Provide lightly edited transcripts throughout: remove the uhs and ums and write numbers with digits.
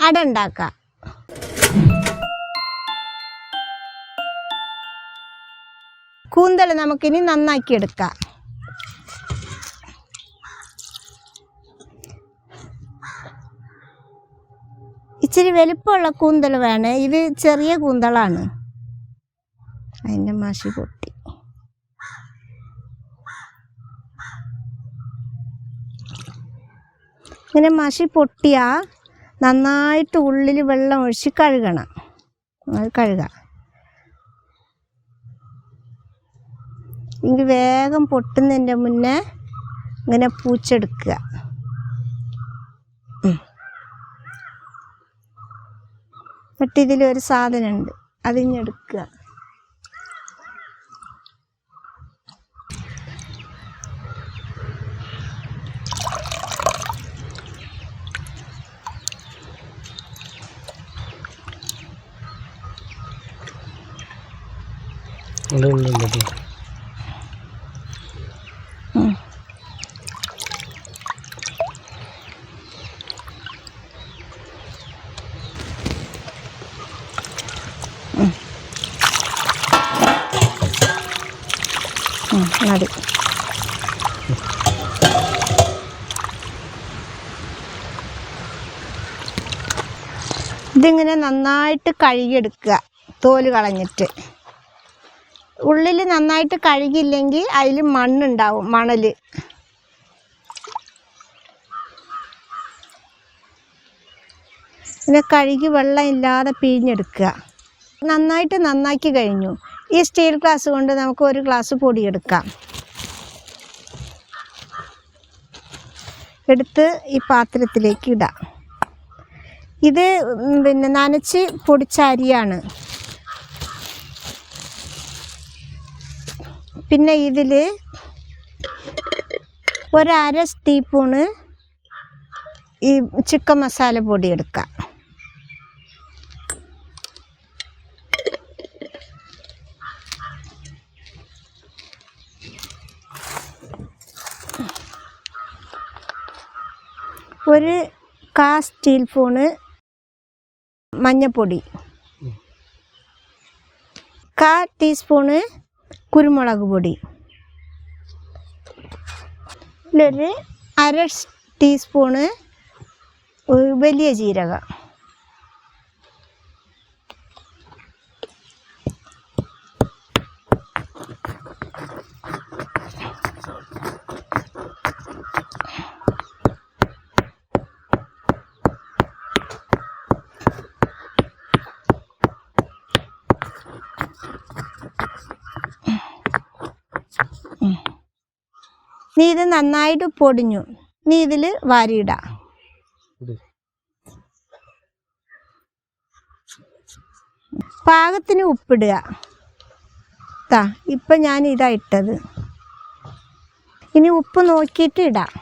അട ഉണ്ടാക്കാം. കൂന്തൽ നമുക്കിനി നന്നാക്കി എടുക്കാം. ഇച്ചിരി വലുപ്പമുള്ള കൂന്തൽ വേണേ. ഇത് ചെറിയ കൂന്തളാണ്. അതിൻ്റെ മഷി പൊട്ടി. ഇങ്ങനെ മഷി പൊട്ടിയാൽ നന്നായിട്ട് ഉള്ളിൽ വെള്ളം ഒഴിച്ച് കഴുകണം. അത് കഴുകാം. ഇത് വേഗം പൊട്ടുന്നതിൻ്റെ മുന്നേ ഇങ്ങനെ പൂച്ചെടുക്കുക. എന്നിട്ട് ഇതിലൊരു സാധനമുണ്ട്, അതിഞ്ഞെടുക്കുക. മതി. ഇതിങ്ങനെ നന്നായിട്ട് കഴുകിയെടുക്കുക, തോല് കളഞ്ഞിട്ട്. ഉള്ളിൽ നന്നായിട്ട് കഴുകിയില്ലെങ്കിൽ അതിൽ മണ്ണുണ്ടാവും, മണൽ. പിന്നെ കഴുകി വെള്ളം ഇല്ലാതെ പിഴിഞ്ഞെടുക്കുക. നന്നായിട്ട് നന്നാക്കി കഴിഞ്ഞു. ഈ സ്റ്റീൽ ഗ്ലാസ് കൊണ്ട് നമുക്ക് ഒരു ഗ്ലാസ് പൊടിയെടുക്കാം. എടുത്ത് ഈ പാത്രത്തിലേക്ക് ഇടാം. ഇത് പിന്നെ നനച്ച് പൊടിച്ച അരിയാണ്. പിന്നെ ഇതിൽ ഒരര ടീസ്പൂണ് ഈ ചിക്കൻ മസാല പൊടി എടുക്കാം. ഒരു 1/4 ടീസ്പൂണ് മഞ്ഞൾപ്പൊടി, 1/4 ടീസ്പൂണ് കുരുമുളക് പൊടി, ഇതിലൊരു 1/2 ടീസ്പൂണ് വലിയ ജീരകം, നീ ഇത് നന്നായിട്ട് പൊടിഞ്ഞു. നീ ഇതിൽ വാരിയിടാം. പാകത്തിന് ഉപ്പിടുക. ഇപ്പം ഞാൻ ഇതാ ഇട്ടത്. ഇനി ഉപ്പ് നോക്കിയിട്ട് ഇടാം.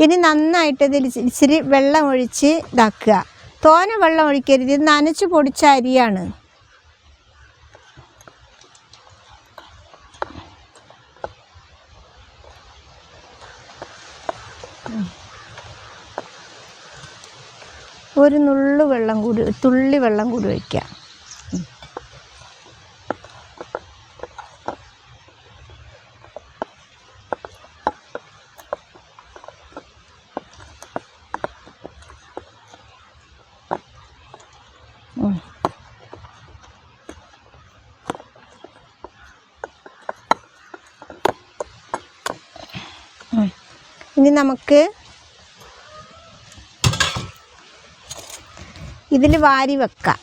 ഇനി നന്നായിട്ട് ഇതിൽ ഇച്ചിരി വെള്ളം ഒഴിച്ച് ഇതാക്കുക. തോനെ വെള്ളം ഒഴിക്കരുത്, ഇത് നനച്ച് പൊടിച്ച അരിയാണ്. ഒരു നുള്ളു വെള്ളം കൂടി, തുള്ളി വെള്ളം കൂടി ഒഴിക്കുക. ഇനി നമുക്ക് ഇതിൽ വാരി വെക്കാം.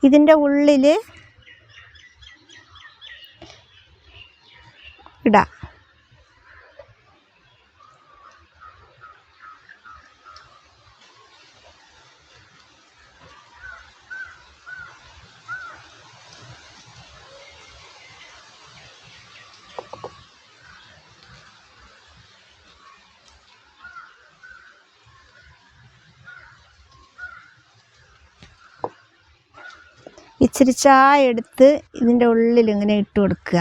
ഇതിൻ്റെ ഉള്ളിൽ ഇടാം. ഇച്ചിരി ചായ എടുത്ത് ഇതിൻ്റെ ഉള്ളിൽ ഇങ്ങനെ ഇട്ട് കൊടുക്കുക.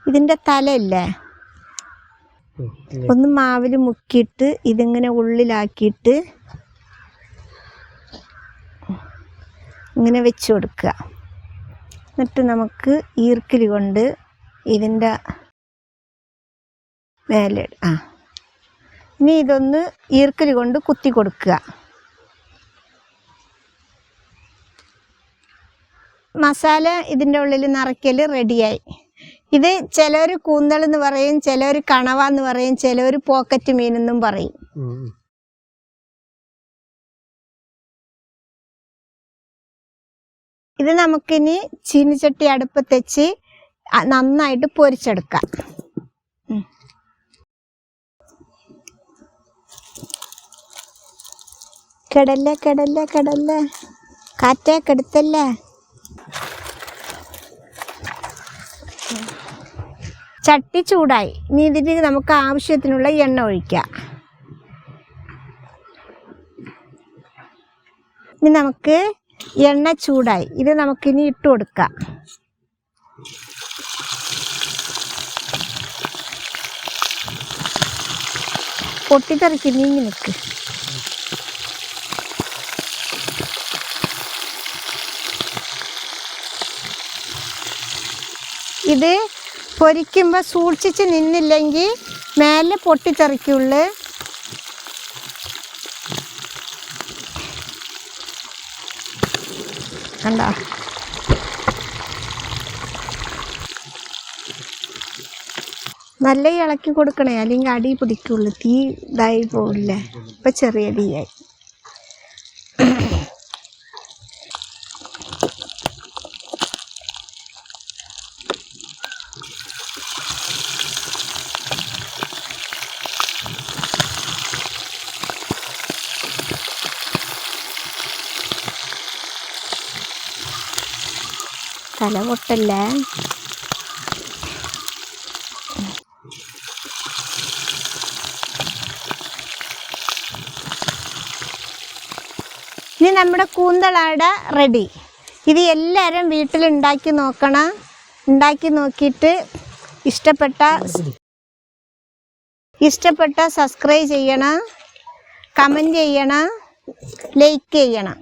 ഇതിൻ്റെ തലയില്ലേ ഒന്ന് മാവിൽ മുക്കിയിട്ട് ഇതിങ്ങനെ ഉള്ളിലാക്കിയിട്ട് ഇങ്ങനെ വെച്ച് കൊടുക്കുക. എന്നിട്ട് നമുക്ക് ഈർക്കിലി കൊണ്ട് ഇതിൻ്റെ മേലെ ഇനി ഇതൊന്ന് ഈർക്കിലി കൊണ്ട് കുത്തി കൊടുക്കുക. മസാല ഇതിൻ്റെ ഉള്ളിൽ നിറയ്ക്കൽ റെഡിയായി. ഇത് ചിലർ കൂന്തൽ എന്ന് പറയും, ചിലർ കണവ എന്ന് പറയും, ചിലർ പോക്കറ്റ് മീൻ എന്നും പറയും. ഇത് നമുക്കിനി ചീനിച്ചട്ടി അടുപ്പത്ത് വെച്ച് നന്നായിട്ട് പൊരിച്ചെടുക്കാം. കിടല്ലേ കിടല്ലേ കിടല്ലേ, കാറ്റേ കെടുത്തല്ലേ. ചട്ടി ചൂടായി. ഇനി ഇതിന് നമുക്ക് ആവശ്യത്തിനുള്ള എണ്ണ ഒഴിക്കാം. ഇനി നമുക്ക് എണ്ണ ചൂടായി. ഇത് നമുക്കിനി ഇട്ട് കൊടുക്കാം. പൊട്ടിത്തെറിക്ക് നീങ്ങി നിൽക്ക്. ഇത് പൊരിക്കുമ്പോൾ സൂക്ഷിച്ച് നിന്നില്ലെങ്കിൽ മേലെ പൊട്ടിത്തെറിക്കുള്ളൂ. കണ്ടോ? നല്ല ഇളക്കി കൊടുക്കണേ, അല്ലെങ്കിൽ അടി പിടിക്കുള്ളൂ. തീ ഇതായി പോവില്ലേ. ഇപ്പം ചെറിയ തീയായി. തല പൊട്ടല്ലേ. ഇനി നമ്മുടെ കൂന്തളാട റെഡി. ഇത് എല്ലാവരും വീട്ടിലുണ്ടാക്കി നോക്കണം. ഉണ്ടാക്കി നോക്കിയിട്ട് ഇഷ്ടപ്പെട്ട സബ്സ്ക്രൈബ് ചെയ്യണം, കമൻറ്റ് ചെയ്യണം, ലൈക്ക് ചെയ്യണം.